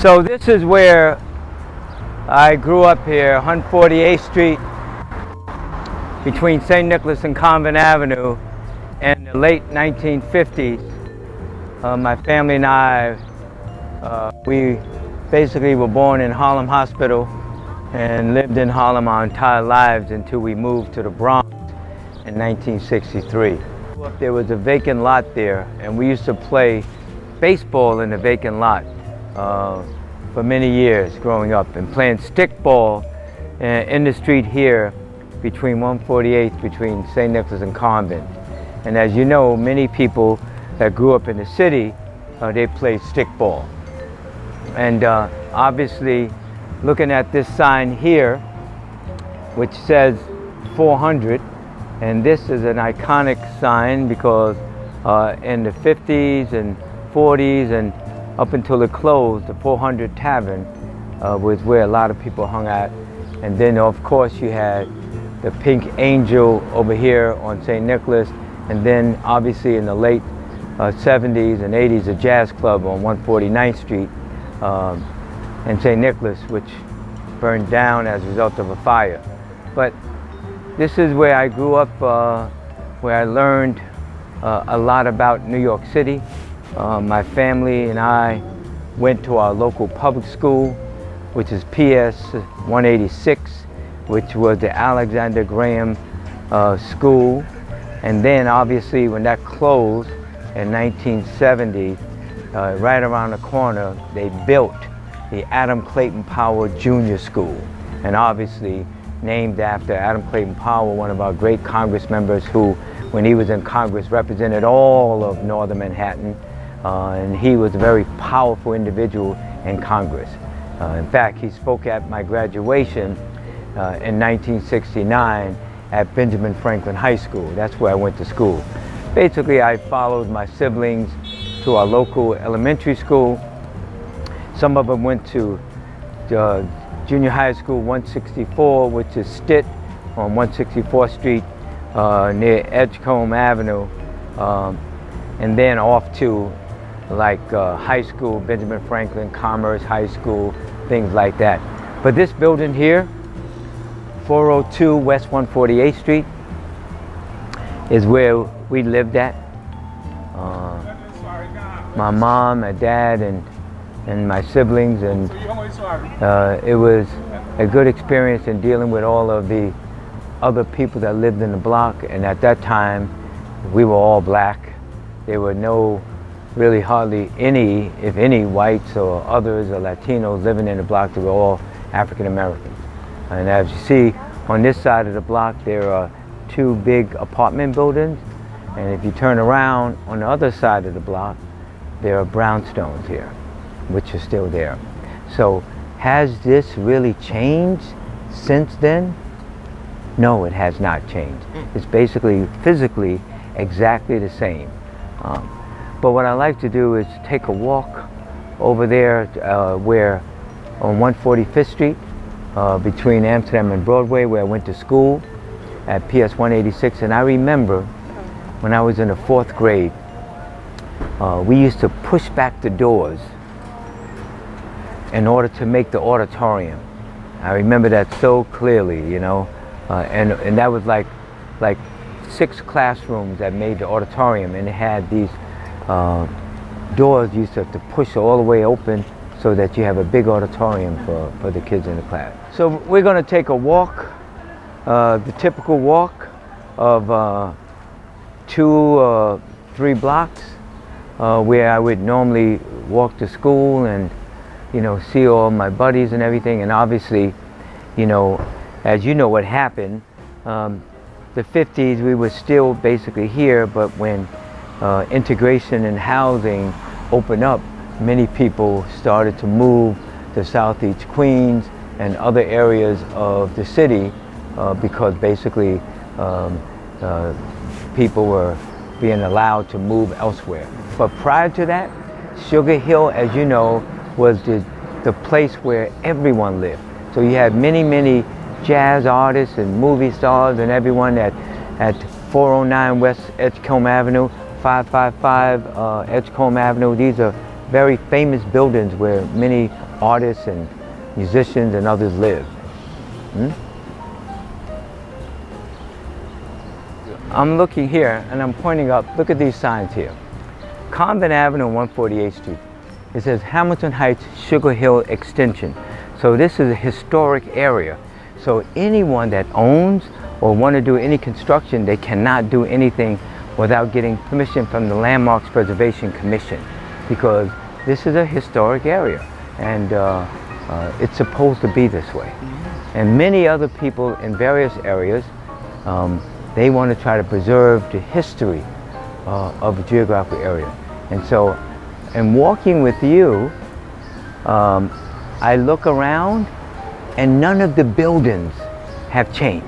So this is where I grew up here, 148th Street, between St. Nicholas and Convent Avenue. In the late 1950s, my family and I, we basically were born in Harlem Hospital and lived in Harlem our entire lives until we moved to the Bronx in 1963. There was a vacant lot there, and we used to play baseball in the vacant lot for many years growing up, and playing stickball in the street here between 148th, between St. Nicholas and Convent. And as you know, many people that grew up in the city, they played stickball. And obviously, looking at this sign here, which says 400, and this is an iconic sign because in the 50s and 40s and up until it closed, the 400 Tavern was where a lot of people hung out. And then of course you had the Pink Angel over here on St. Nicholas, and then obviously in the late 70s and 80s, a jazz club on 149th Street in St. Nicholas, which burned down as a result of a fire. But this is where I grew up, where I learned a lot about New York City. My family and I went to our local public school, which is PS 186, which was the Alexander Graham School. And then obviously when that closed in 1970, right around the corner, they built the Adam Clayton Powell Jr. School. And obviously named after Adam Clayton Powell, one of our great Congress members who, when he was in Congress, represented all of northern Manhattan. And he was a very powerful individual in Congress. In fact, he spoke at my graduation in 1969 at Benjamin Franklin High School. That's where I went to school. Basically, I followed my siblings to our local elementary school. Some of them went to junior high school 164, which is Stitt on 164th Street near Edgecombe Avenue, and then off to like high school, Benjamin Franklin, Commerce High School, things like that. But this building here, 402 West 148th Street, is where we lived at. My mom, my dad, and my siblings, and it was a good experience in dealing with all of the other people that lived in the block. And at that time, we were all black. There were really hardly any, if any, whites or others or Latinos living in the block. They were all African Americans. And as you see on this side of the block, there are two big apartment buildings. And if you turn around on the other side of the block, there are brownstones here, which are still there. So has this really changed since then? No, it has not changed. It's basically physically exactly the same. But what I like to do is take a walk over there where on 145th Street, between Amsterdam and Broadway, where I went to school at PS 186. And I remember when I was in the 4th grade, we used to push back the doors in order to make the auditorium. I remember that so clearly, you know, and that was like 6 classrooms that made the auditorium, and it had these doors you used to have to push all the way open so that you have a big auditorium for the kids in the class. So we're going to take a walk, the typical walk of 2 or 3 blocks, where I would normally walk to school and, you know, see all my buddies and everything. And obviously, you know, as you know what happened, the 50s, we were still basically here, but when integration and housing opened up, many people started to move to Southeast Queens and other areas of the city because basically people were being allowed to move elsewhere. But prior to that, Sugar Hill, as you know, was the place where everyone lived. So you had many jazz artists and movie stars and everyone at 409 West Edgecombe Avenue, 555 Edgecombe Avenue. These are very famous buildings where many artists and musicians and others live. I'm looking here and I'm pointing up, look at these signs here. Convent Avenue and 148th Street. It says Hamilton Heights Sugar Hill Extension. So this is a historic area. So anyone that owns or want to do any construction, they cannot do anything without getting permission from the Landmarks Preservation Commission, because this is a historic area and it's supposed to be this way. And many other people in various areas, they want to try to preserve the history of a geographic area. And so, in walking with you, I look around and none of the buildings have changed.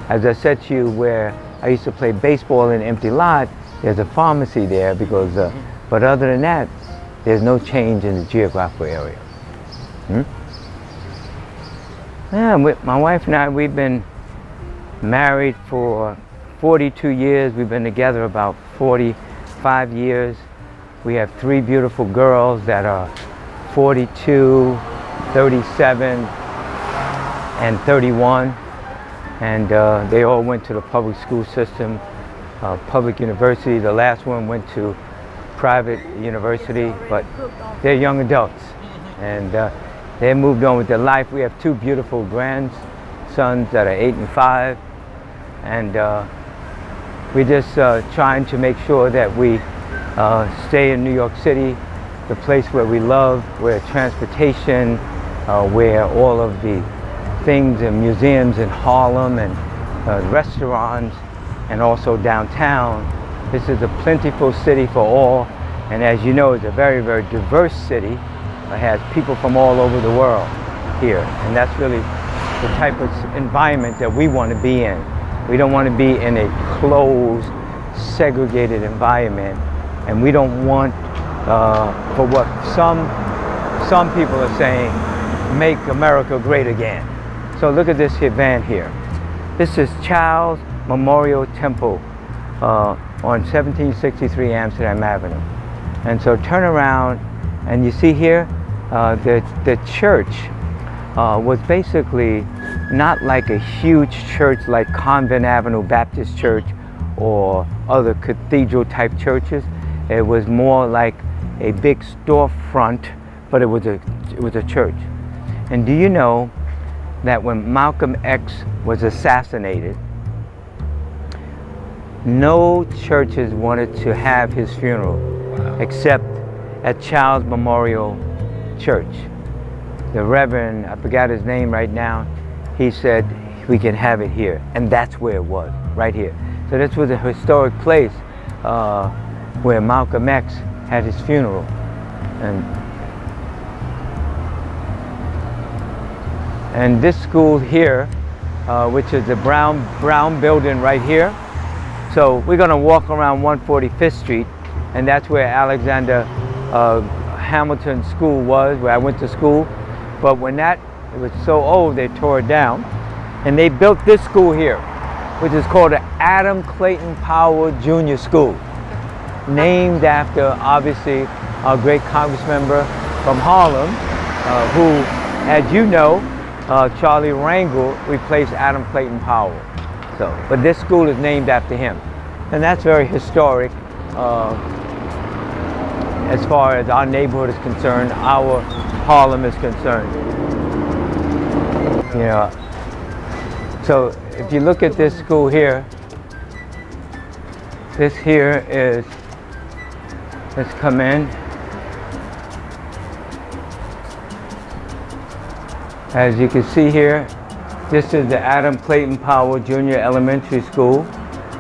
As I said to you, where I used to play baseball in an empty lot, there's a pharmacy there because, but other than that, there's no change in the geographical area. Yeah, my wife and I, we've been married for 42 years. We've been together about 45 years. We have 3 beautiful girls that are 42, 37, and 31. And they all went to the public school system, public university. The last one went to private university, but they're young adults. And they moved on with their life. We have 2 beautiful grandsons that are 8 and 5. And we're just trying to make sure that we stay in New York City, the place where we love, where transportation, where all of the things and museums in Harlem and restaurants, and also downtown. This is a plentiful city for all, and as you know, it's a very, very diverse city. It has people from all over the world here, and that's really the type of environment that we want to be in. We don't want to be in a closed, segregated environment, and we don't want, for what some people are saying, make America great again. So look at this event here. This is Charles Memorial Temple on 1763 Amsterdam Avenue. And so turn around and you see here, the church was basically not like a huge church like Convent Avenue Baptist Church or other cathedral type churches. It was more like a big storefront, but it was a church. And do you know that when Malcolm X was assassinated, no churches wanted to have his funeral except at Charles Memorial Church. The Reverend, I forgot his name right now, he said we can have it here, and that's where it was, right here. So this was a historic place where Malcolm X had his funeral. And this school here, which is the brown building right here. So we're going to walk around 145th Street, and that's where Alexander Hamilton School was, where I went to school. But when it was so old, they tore it down, and they built this school here, which is called the Adam Clayton Powell Jr. School, named after, obviously, our great congressmember from Harlem, who, as you know, Charlie Rangel replaced Adam Clayton Powell. So, but this school is named after him, and that's very historic as far as our neighborhood is concerned, our Harlem is concerned. You know, so if you look at this school here, this here is, let's come in. As you can see here, this is the Adam Clayton Powell Jr. Elementary School,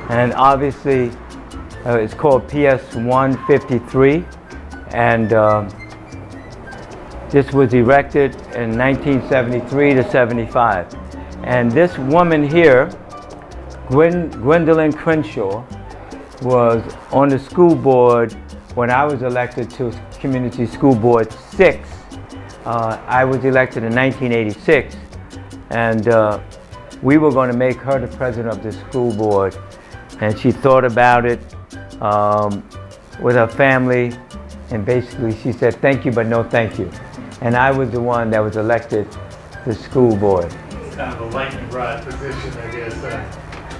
and obviously it's called PS 153, and this was erected in 1973 to 75. And this woman here, Gwendolyn Crenshaw, was on the school board when I was elected to Community School Board 6. I was elected in 1986, and we were going to make her the president of the school board. And she thought about it with her family, and basically she said, thank you, but no thank you. and I was the one that was elected to school board. It's kind of a lightning rod position, I guess.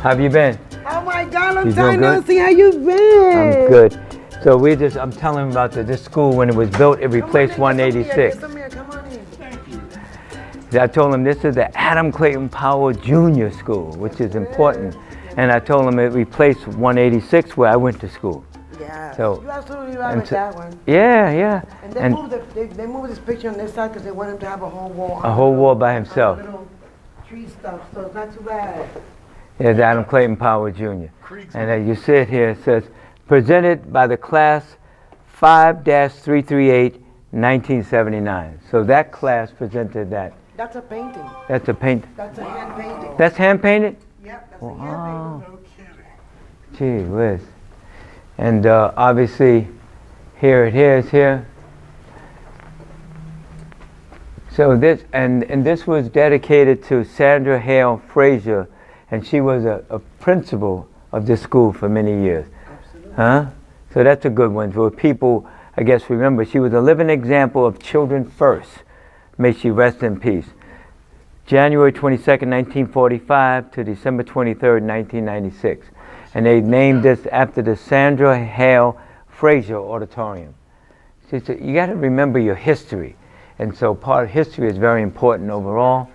How have you been? Oh my God, I'm You dying doing to see how you been. I'm good. So I'm telling him about this school. When it was built, it replaced 186. Come on in. Thank you. I told him this is the Adam Clayton Powell Junior School, which is important. And I told him it replaced 186 where I went to school. Yeah, So, you're absolutely right with that one. Yeah. And they moved this picture on this side because they want him to have a whole wall. A whole wall by himself. Little tree stuff, so it's not too bad. Yeah, the Adam Clayton Powell Jr. And as you see it here, it says, presented by the class 5-338, 1979. So that class presented that. That's a painting. That's a paint. That's a hand painting. That's hand painted? Yep, that's a hand painting. No kidding. Gee whiz. And obviously, here it is here. So this, and this was dedicated to Sandra Hale Frazier, and she was a principal of this school for many years. Absolutely. Huh? So that's a good one. For people, I guess, remember, she was a living example of children first. May she rest in peace. January 22nd, 1945 to December 23rd, 1996. And they named this after the Sandra Hale Frazier Auditorium. So you got to remember your history. And so part of history is very important overall.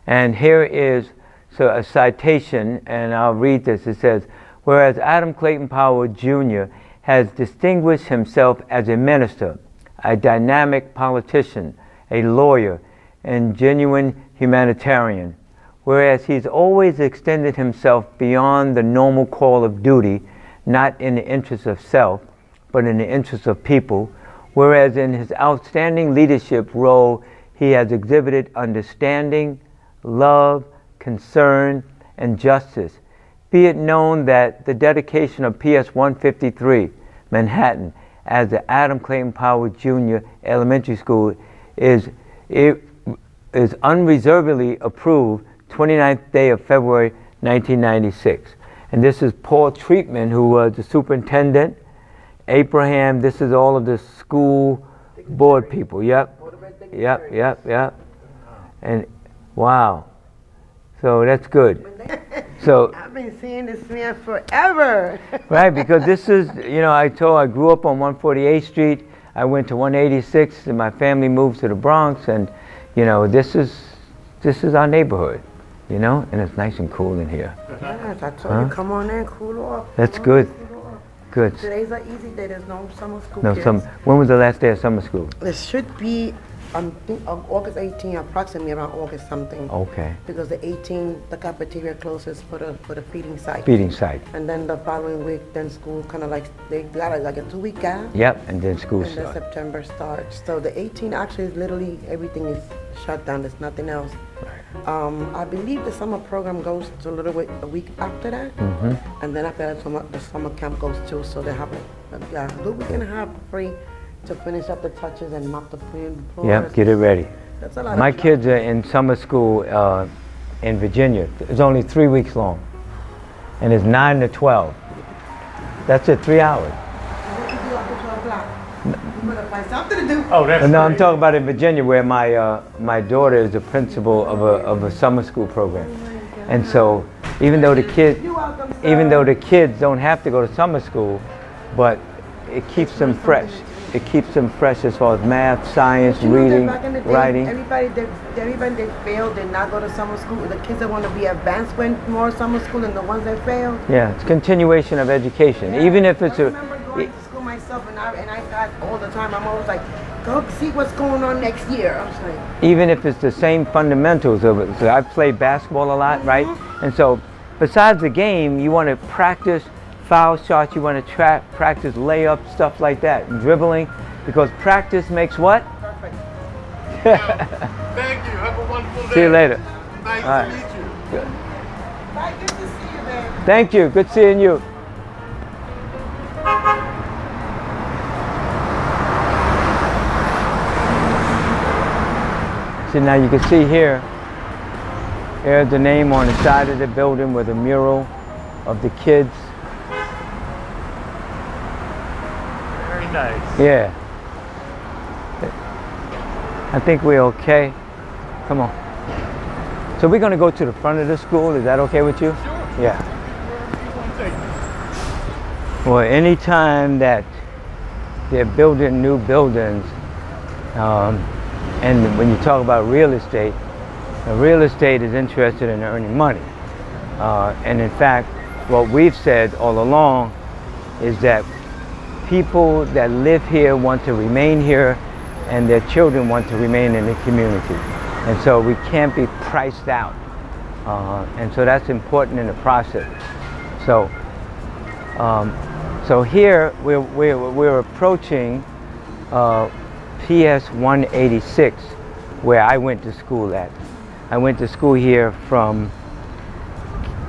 And here is a citation, and I'll read this. It says, whereas Adam Clayton Powell Jr. has distinguished himself as a minister, a dynamic politician, a lawyer, and genuine humanitarian, whereas he's always extended himself beyond the normal call of duty, not in the interest of self, but in the interest of people, whereas in his outstanding leadership role, he has exhibited understanding, love, concern, and justice. Be it known that the dedication of PS 153, Manhattan, as the Adam Clayton Powell Jr. Elementary School is unreservedly approved 29th day of February 1996. And this is Paul Treatman, who was the superintendent. Abraham, this is all of the school board people. Yep. And wow. So that's good. So I've been seeing this man forever. right, because this is, I grew up on 148th Street. I went to 186, and my family moved to the Bronx, and this is our neighborhood, and it's nice and cool in here. Yes, I told you, come on in, cool off. That's good. Good. Today's an easy day. There's no summer school. No, kids. when was the last day of summer school? It should be, I think, August 18, approximately around August something. Okay. Because the 18, the cafeteria closes for the feeding site. Feeding site. And then the following week, then school kind of they got like a 2-week gap. Yep, and then school And then starts. September starts. So the 18 actually is literally everything is shut down. There's nothing else. I believe the summer program goes to a week after that. Mm-hmm. And then after that, the summer camp goes too. So they have a good week and a half free to finish up the touches and mop the floors. Yep, get it ready. That's a lot. My kids are in summer school in Virginia. It's only 3 weeks long, and it's 9 to 12. That's it, 3 hours. You better find something to do. Oh, that's No, I'm great. talking about in Virginia, where my daughter is the principal of a summer school program, and so even though the kids don't have to go to summer school, but it keeps them fresh. It keeps them fresh as far as math, science, reading, Back in the day, writing. Everybody that failed did not go to summer school. The kids that want to be advanced went more summer school than the ones that failed. Yeah, it's continuation of education, Yeah. even if it's I remember going to school myself, and I thought all the time, I'm always like, go see what's going on next year. I'm just like, even if it's the same fundamentals of it. So I play basketball a lot, right? And so besides the game, you want to practice foul shots, you want to practice layups, stuff like that, and dribbling, because practice makes what? perfect. Thank you. Have a wonderful day. See you later. Nice All right. to meet you. Good. Bye, good to see you, man. Thank you. Good seeing you. So now you can see here's the name on the side of the building with a mural of the kids. Very nice. Yeah. I think we're okay. Come on. So we're going to go to the front of the school. Is that okay with you? Sure. Yeah. Wherever you want to take it. Well, anytime that they're building new buildings, and when you talk about real estate is interested in earning money. And in fact, what we've said all along is that people that live here want to remain here, and their children want to remain in the community. And so we can't be priced out. And so that's important in the process. So, so here we're approaching PS 186, where I went to school at. I went to school here from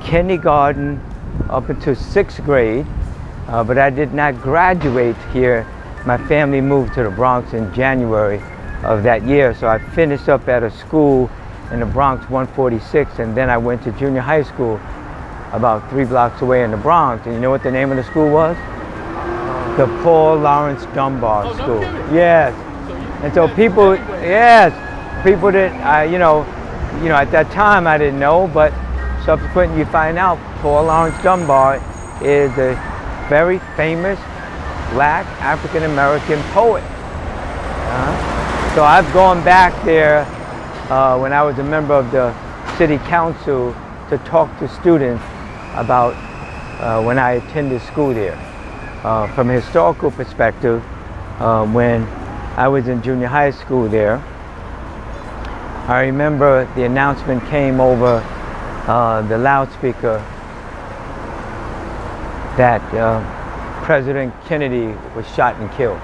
kindergarten up until 6th grade, but I did not graduate here. My family moved to the Bronx in January of that year, so I finished up at a school in the Bronx, 146, and then I went to junior high school about 3 blocks away in the Bronx. And you know what the name of the school was? The Paul Laurence Dunbar School. No kidding. Yes. And so people, yes, people that you know, at that time I didn't know, but subsequently you find out Paul Laurence Dunbar is a very famous Black African-American poet. So I've gone back there when I was a member of the city council to talk to students about when I attended school there. From a historical perspective, when I was in junior high school there, I remember the announcement came over the loudspeaker that President Kennedy was shot and killed.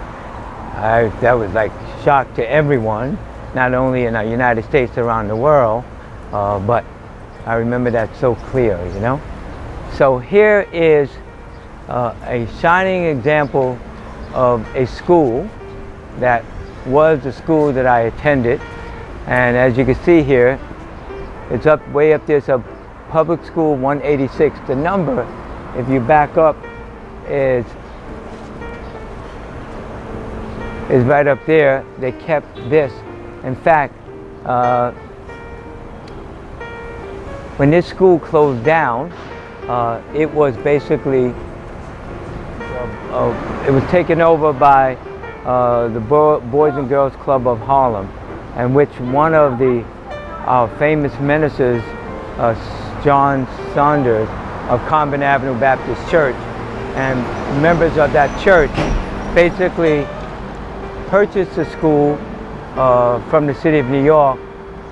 That was like shock to everyone, not only in the United States, around the world, but I remember that so clear, you know. So here is a shining example of a school that was the school that I attended, and as you can see here, it's way up there. It's a public school 186. The number, if you back up, is right up there. They kept this. In fact, when this school closed down, it was basically it was taken over by the Boys and Girls Club of Harlem, in which one of the famous ministers, John Saunders of Convent Avenue Baptist Church, and members of that church basically purchased the school from the city of New York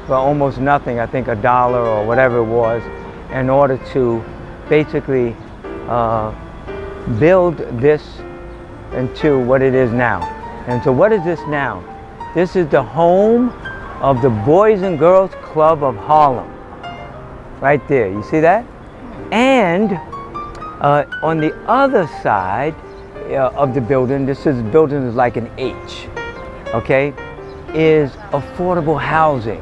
for almost nothing, I think $1 or whatever it was, in order to basically build this into what it is now. And so what is this now? This is the home of the Boys and Girls Club of Harlem. Right there, you see that? And on the other side of the building, building is like an H, okay, is affordable housing.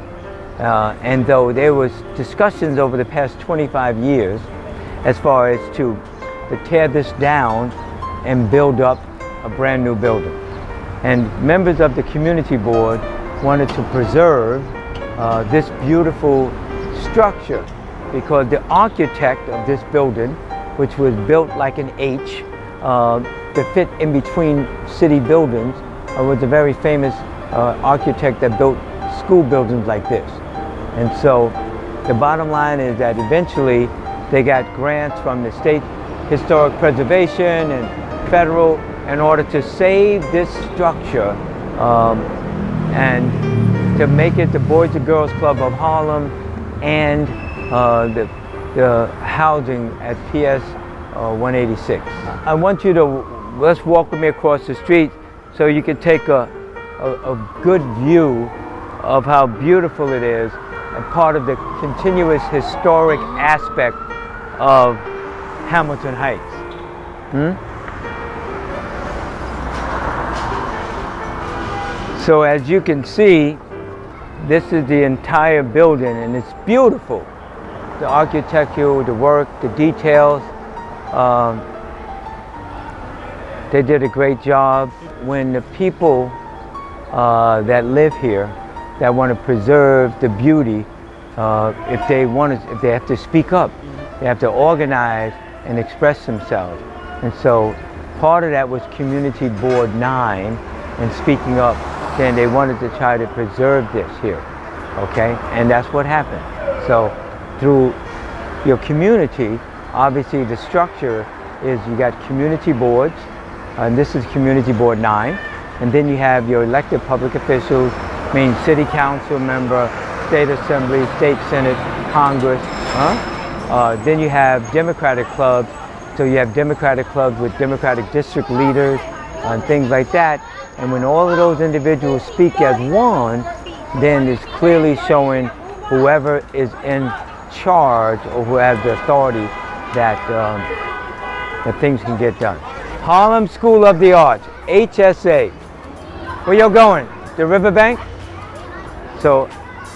And though there was discussions over the past 25 years as far as to tear this down and build up a brand new building. And members of the community board wanted to preserve this beautiful structure, because the architect of this building, which was built like an H to fit in between city buildings, was a very famous architect that built school buildings like this. And so the bottom line is that eventually they got grants from the state historic preservation and federal in order to save this structure and to make it the Boys and Girls Club of Harlem and the housing at PS 186. I want you to, let's walk with me across the street so you can take a good view of how beautiful it is and part of the continuous historic aspect of Hamilton Heights. So as you can see, this is the entire building, and it's beautiful. The architecture, the work, the details. They did a great job. When the people that live here that want to preserve the beauty. If they have to speak up, they have to organize and express themselves. And so part of that was Community Board 9 and speaking up, saying they wanted to try to preserve this here, okay? And that's what happened. So through your community, obviously the structure is you got community boards, and this is Community Board 9, and then you have your elected public officials, meaning city council member, state assembly, state senate, Congress. Then you have Democratic clubs, so you have Democratic clubs with Democratic district leaders and things like that. And when all of those individuals speak as one, then it's clearly showing whoever is in charge or who has the authority that, that things can get done. Harlem School of the Arts, HSA. Where y'all going? The Riverbank? So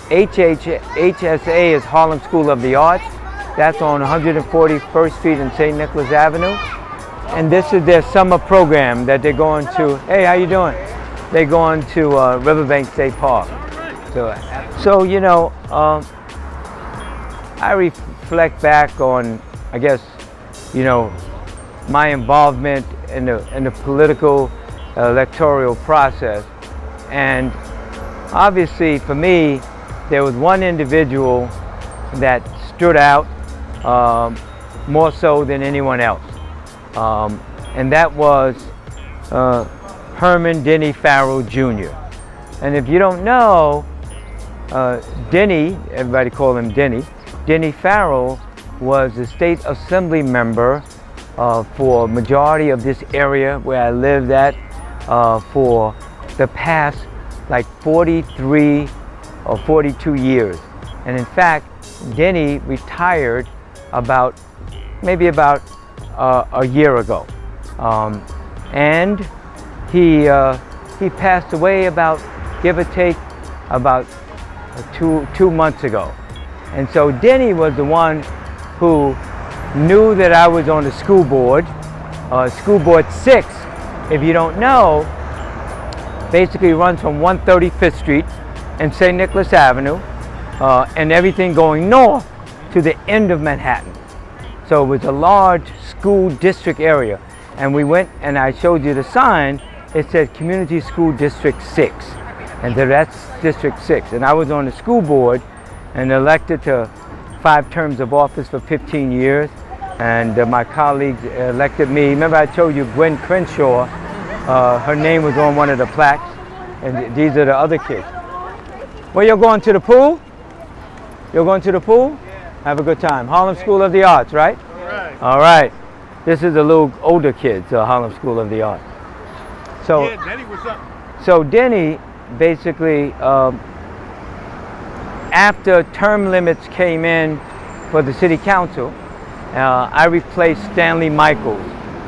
HSA is Harlem School of the Arts. That's on 141st Street and St. Nicholas Avenue. And this is their summer program that they're going to. Hey, how you doing? They're going to Riverbank State Park. So you know, I reflect back on, I guess, you know, my involvement in the political electoral process. And obviously for me, there was one individual that stood out more so than anyone else. And that was Herman Denny Farrell Jr. And if you don't know, Denny, everybody call him Denny, Denny Farrell was the state assembly member for majority of this area where I lived at for the past like 43 or 42 years. And in fact, Denny retired maybe about a year ago. And he passed away about, give or take, about two months ago. And so Denny was the one who knew that I was on the school board, School Board 6, if you don't know, basically runs from 135th Street and St. Nicholas Avenue, and everything going north to the end of Manhattan. So it was a large school district area. And we went, and I showed you the sign, it said Community School District 6. And so that's District 6. And I was on the school board and elected to 5 terms of office for 15 years. And my colleagues elected me. Remember I told you Gwen Crenshaw, her name was on one of the plaques. And these are the other kids. Well, you're going to the pool? You're going to the pool? Yeah. Have a good time. Harlem School of the Arts, right? All right. All right. This is a little older kids, Harlem School of the Arts. So, yeah, Denny, what's up? So Denny, basically, after term limits came in for the city council, I replaced Stanley Michaels,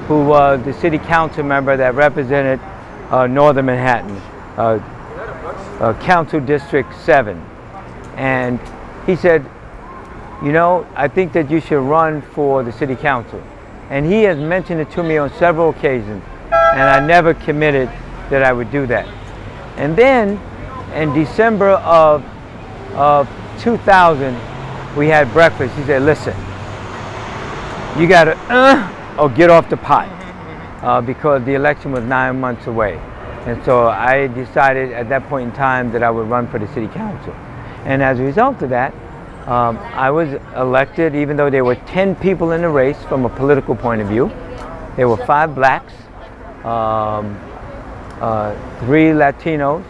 who was the city council member that represented Northern Manhattan, Council District 7. And he said, you know, I think that you should run for the city council. And he has mentioned it to me on several occasions, and I never committed that I would do that. And then in December of 2000, we had breakfast. He said, listen, you gotta or get off the pot, because the election was 9 months away. And so I decided at that point in time that I would run for the city council. And as a result of that, I was elected, even though there were 10 people in the race from a political point of view. There were 5 blacks, 3 Latinos,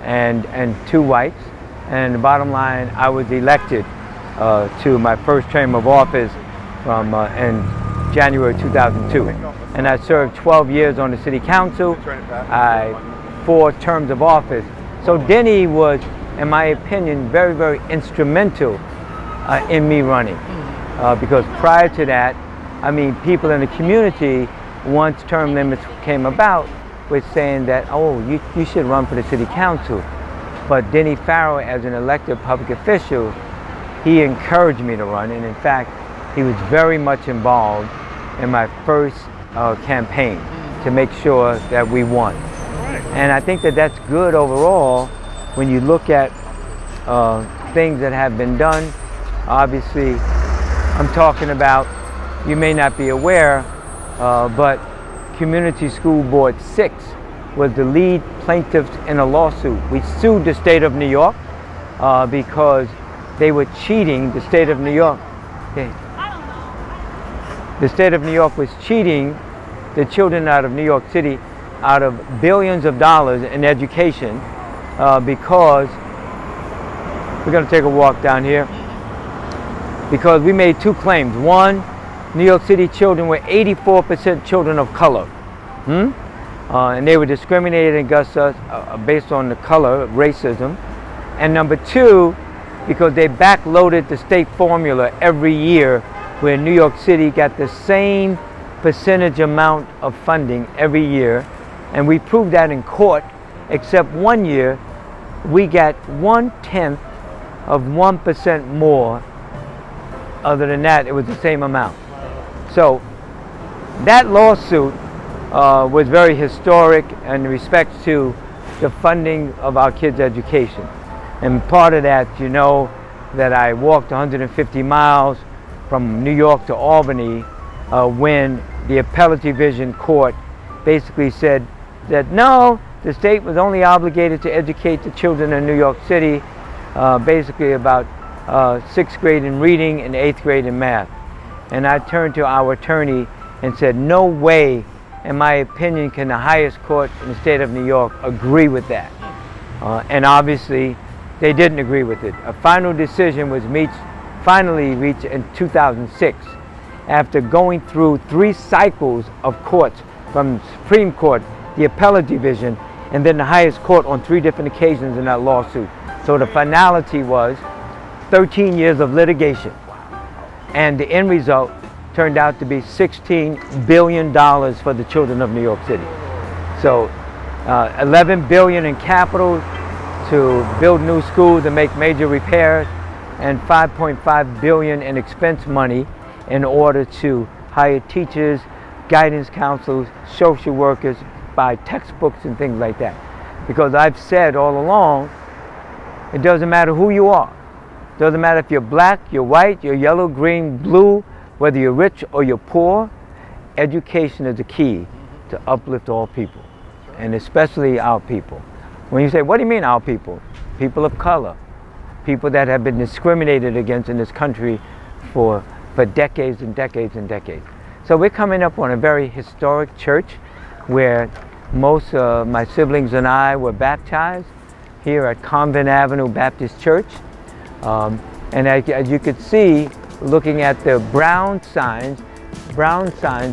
and 2 whites. And the bottom line, I was elected to my first term of office from in January 2002. And I served 12 years on the city council, 4 terms of office. So Denny was, in my opinion, very, very instrumental in me running. Because prior to that, I mean, people in the community, once term limits came about, were saying that, oh, you should run for the city council. But Denny Farrell, as an elected public official, he encouraged me to run. And in fact, he was very much involved in my first campaign to make sure that we won. And I think that that's good overall when you look at things that have been done. Obviously, I'm talking about, you may not be aware, but Community School Board 6 was the lead plaintiffs in a lawsuit. We sued the state of New York because they were cheating the state of New York. Okay. The state of New York was cheating the children out of New York City out of billions of dollars in education because, we're going to take a walk down here, because we made two claims. One, New York City children were 84% children of color. And they were discriminated against us based on the color, racism. And number two, because they backloaded the state formula every year, where New York City got the same percentage amount of funding every year. And we proved that in court, except one year we got 1/10 of 1% more. Other than that, it was the same amount. So that lawsuit was very historic in respect to the funding of our kids' education. And part of that, you know, that I walked 150 miles from New York to Albany when the appellate division court basically said that no, the state was only obligated to educate the children in New York City basically about 6th grade in reading and 8th grade in math. And I turned to our attorney and said, no way, in my opinion, can the highest court in the state of New York agree with that. And obviously, they didn't agree with it. A final decision was finally reached in 2006 after going through 3 cycles of courts, from Supreme Court, the appellate division, and then the highest court on 3 different occasions in that lawsuit. So the finality was 13 years of litigation. And the end result turned out to be $16 billion for the children of New York City. So $11 billion in capital to build new schools and make major repairs, and $5.5 billion in expense money in order to hire teachers, guidance counselors, social workers, buy textbooks and things like that. Because I've said all along, it doesn't matter who you are. It doesn't matter if you're black, you're white, you're yellow, green, blue, whether you're rich or you're poor, education is the key to uplift all people, and especially our people. When you say, what do you mean our people? People of color, people that have been discriminated against in this country for decades and decades and decades. So we're coming up on a very historic church where most of my siblings and I were baptized here at Convent Avenue Baptist Church. And as you could see, looking at the brown signs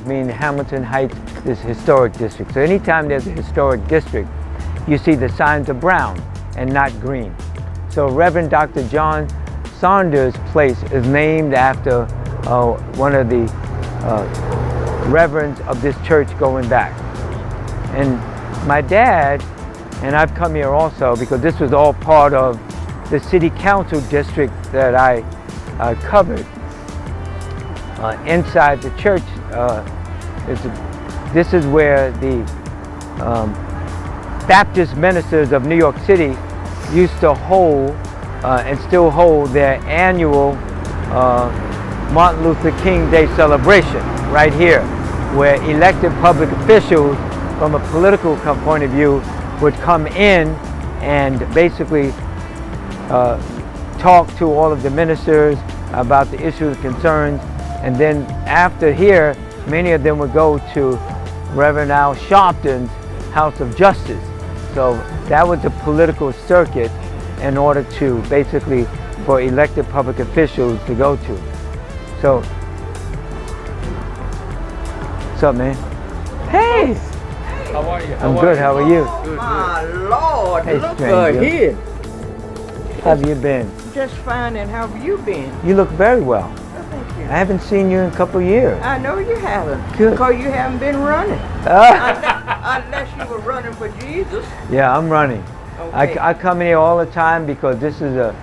mean Hamilton Heights is historic district. So anytime there's a historic district, you see the signs are brown and not green. So Reverend Dr. John Saunders Place is named after one of the reverends of this church going back. And my dad, and I've come here also because this was all part of the city council district that I covered. Inside the church, this is where the Baptist ministers of New York City used to hold and still hold their annual Martin Luther King Day celebration right here, where elected public officials from a political point of view would come in and basically talk to all of the ministers about the issues and concerns. And then after here, many of them would go to Reverend Al Sharpton's House of Justice. So that was the political circuit in order to basically for elected public officials to go to. So, what's up, man? Hey! How are you? I'm good, how are you? Good, My Lord, Hey, look stranger. here. How have you been? Just fine, and how have you been? You look very well. Oh, thank you. I haven't seen you in a couple of years. I know you haven't. Good. Because you haven't been running. Ah, Unless you were running for Jesus. yeah, I'm running. Okay. I come in here all the time because this is a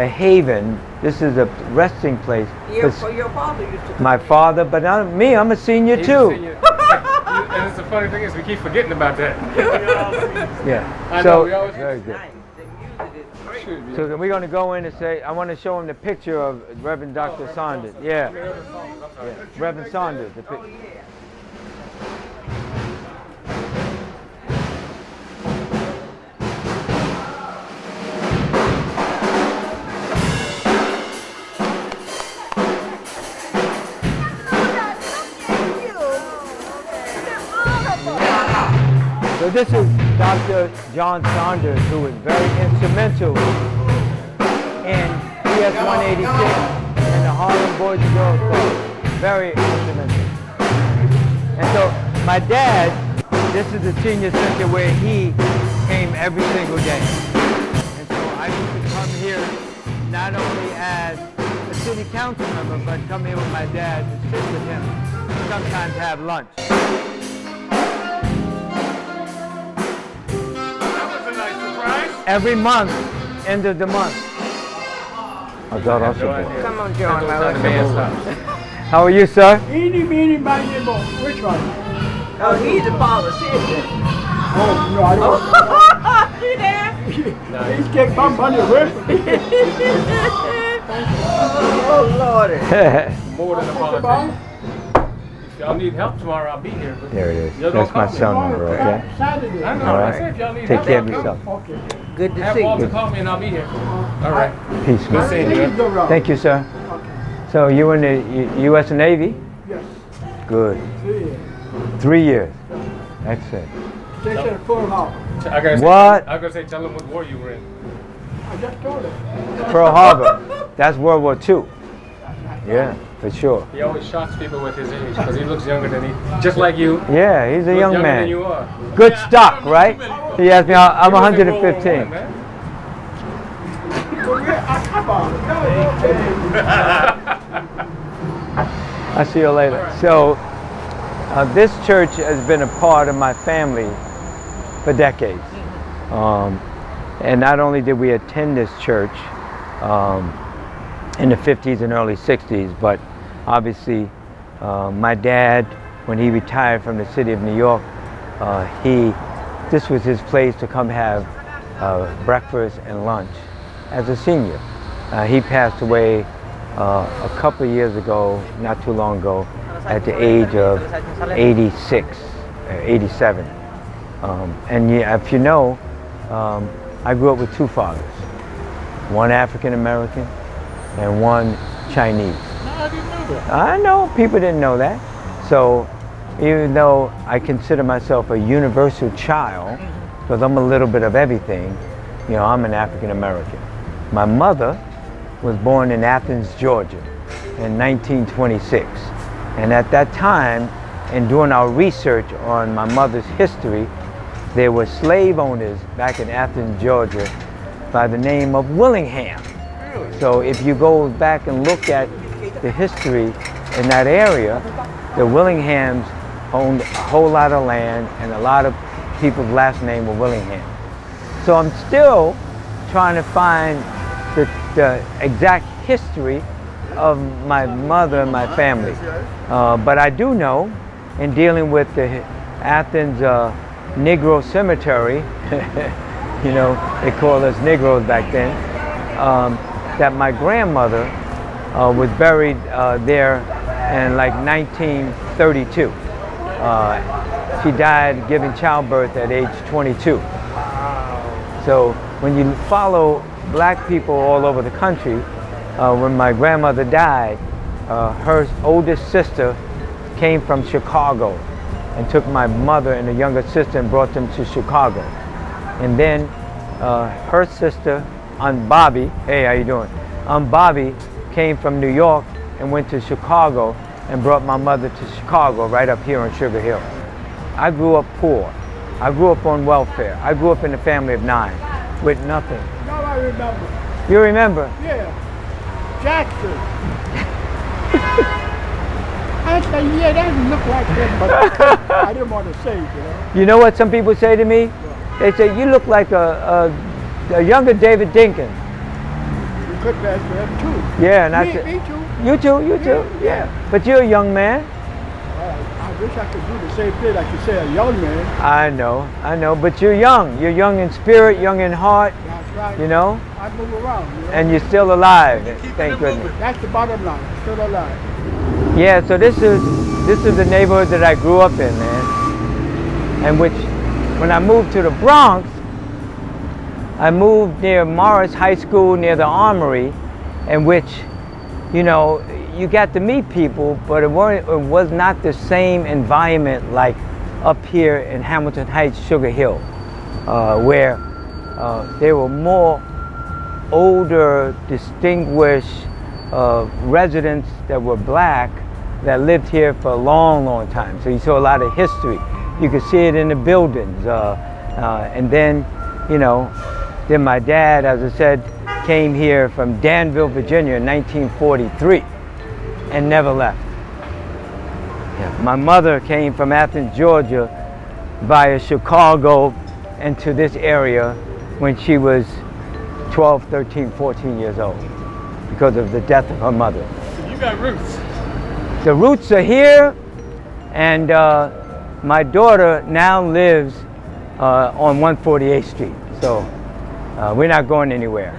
haven. This is a resting place. Yeah, 'Cause for your father used to come. my father, but not me, I'm a senior He's too. a senior. And it's the funny thing is we keep forgetting about that. Yeah. I So, know, we always- very good. Nice. The music Shoot, So we're going to go in and say, I want to show him the picture of Reverend Dr. Saunders. Yeah. Yeah. Reverend Saunders. The So this is Dr. John Saunders, who was very instrumental in PS 186 and the Harlem Boys and Girls Club. Very instrumental. And so my dad, this is the senior center where he came every single day. And so I used to come here not only as a city council member, but come here with my dad to sit with him, sometimes have lunch. Every month, end of the month. Come on, John. How are you, sir? Eeny, meeny, miny, mo. Which one? Oh, he's a politician. Oh, no, I don't. See there? He's getting my money with me. Oh, Lordy. more than a politician. If y'all need help tomorrow, I'll be here. But There it is. y'all That's gonna my call me. cell number, okay? Saturday. I know. All I right. said if y'all need Take help, care of y'all yourself. Okay. Good to have see Walter you. call me and I'll be here. All right. Peace, Good man. seeing Please you. go round. Thank you, sir. Okay. So you in the U.S. Navy? Yes. Good. See 3 years. Excellent. Station at Pearl Harbor. I gotta say, What? I gotta say, tell them what war you were in. I just told him. Pearl Harbor. That's World War II. Yeah, for sure. He always shocks people with his age because he looks younger than he, just like you. Yeah, he's a Look young younger man. Than you are. Good stock, right? He asked me, I'm He was in World War I, 115. man. Come on. I'll see you later. So, this church has been a part of my family for decades. And not only did we attend this church in the 50s and early 60s, but obviously my dad, when he retired from the city of New York, this was his place to come have breakfast and lunch as a senior. He passed away a couple of years ago, not too long ago, at the age of 86, 87. And yeah, if you know, I grew up with two fathers, one African American and one Chinese. I didn't know that. I know people didn't know that. So even though I consider myself a universal child, because I'm a little bit of everything, you know, I'm an African American. My mother was born in Athens, Georgia in 1926. And at that time, in doing our research on my mother's history, there were slave owners back in Athens, Georgia by the name of Willingham. So if you go back and look at the history in that area, the Willinghams owned a whole lot of land and a lot of people's last name were Willingham. So I'm still trying to find the exact history of my mother and my family. But I do know, in dealing with the Athens Negro Cemetery, you know, they called us Negroes back then, that my grandmother was buried there in like 1932. She died giving childbirth at age 22. So when you follow black people all over the country, when my grandmother died, her oldest sister came from Chicago and took my mother and a younger sister and brought them to Chicago. And then her sister, Aunt Bobby, hey, how you doing? Aunt Bobby came from New York and went to Chicago and brought my mother to Chicago, right up here on Sugar Hill. I grew up poor. I grew up on welfare. I grew up in a family of 9 with nothing. Now I remember. You remember? Yeah. Jackson. I said, yeah, that doesn't look like him, but I didn't want to say, you know. You know what some people say to me? They say, you look like a younger David Dinkins. You could pass for him too. Yeah, and I Me said, too. you too. Yeah. But you're a young man. I wish I could do the same thing like you say, a young man. I know, but you're young. You're young in spirit, young in heart. That's Right. you know, I move around. You know? and you're still alive, thank goodness. That's the bottom line. Still alive. Yeah, so this is the neighborhood that I grew up in, man. And which, when I moved to the Bronx, I moved near Morris High School, near the Armory, in which, you know, you got to meet people, but it was not the same environment like up here in Hamilton Heights, Sugar Hill, where there were more older, distinguished residents that were black that lived here for a long, long time. So you saw a lot of history. You could see it in the buildings. And then, you know, then my dad, as I said, came here from Danville, Virginia in 1943 and never left. Yeah. My mother came from Athens, Georgia via Chicago into this area when she was 12, 13, 14 years old because of the death of her mother. So you got roots. The roots are here, and my daughter now lives on 148th Street, so we're not going anywhere.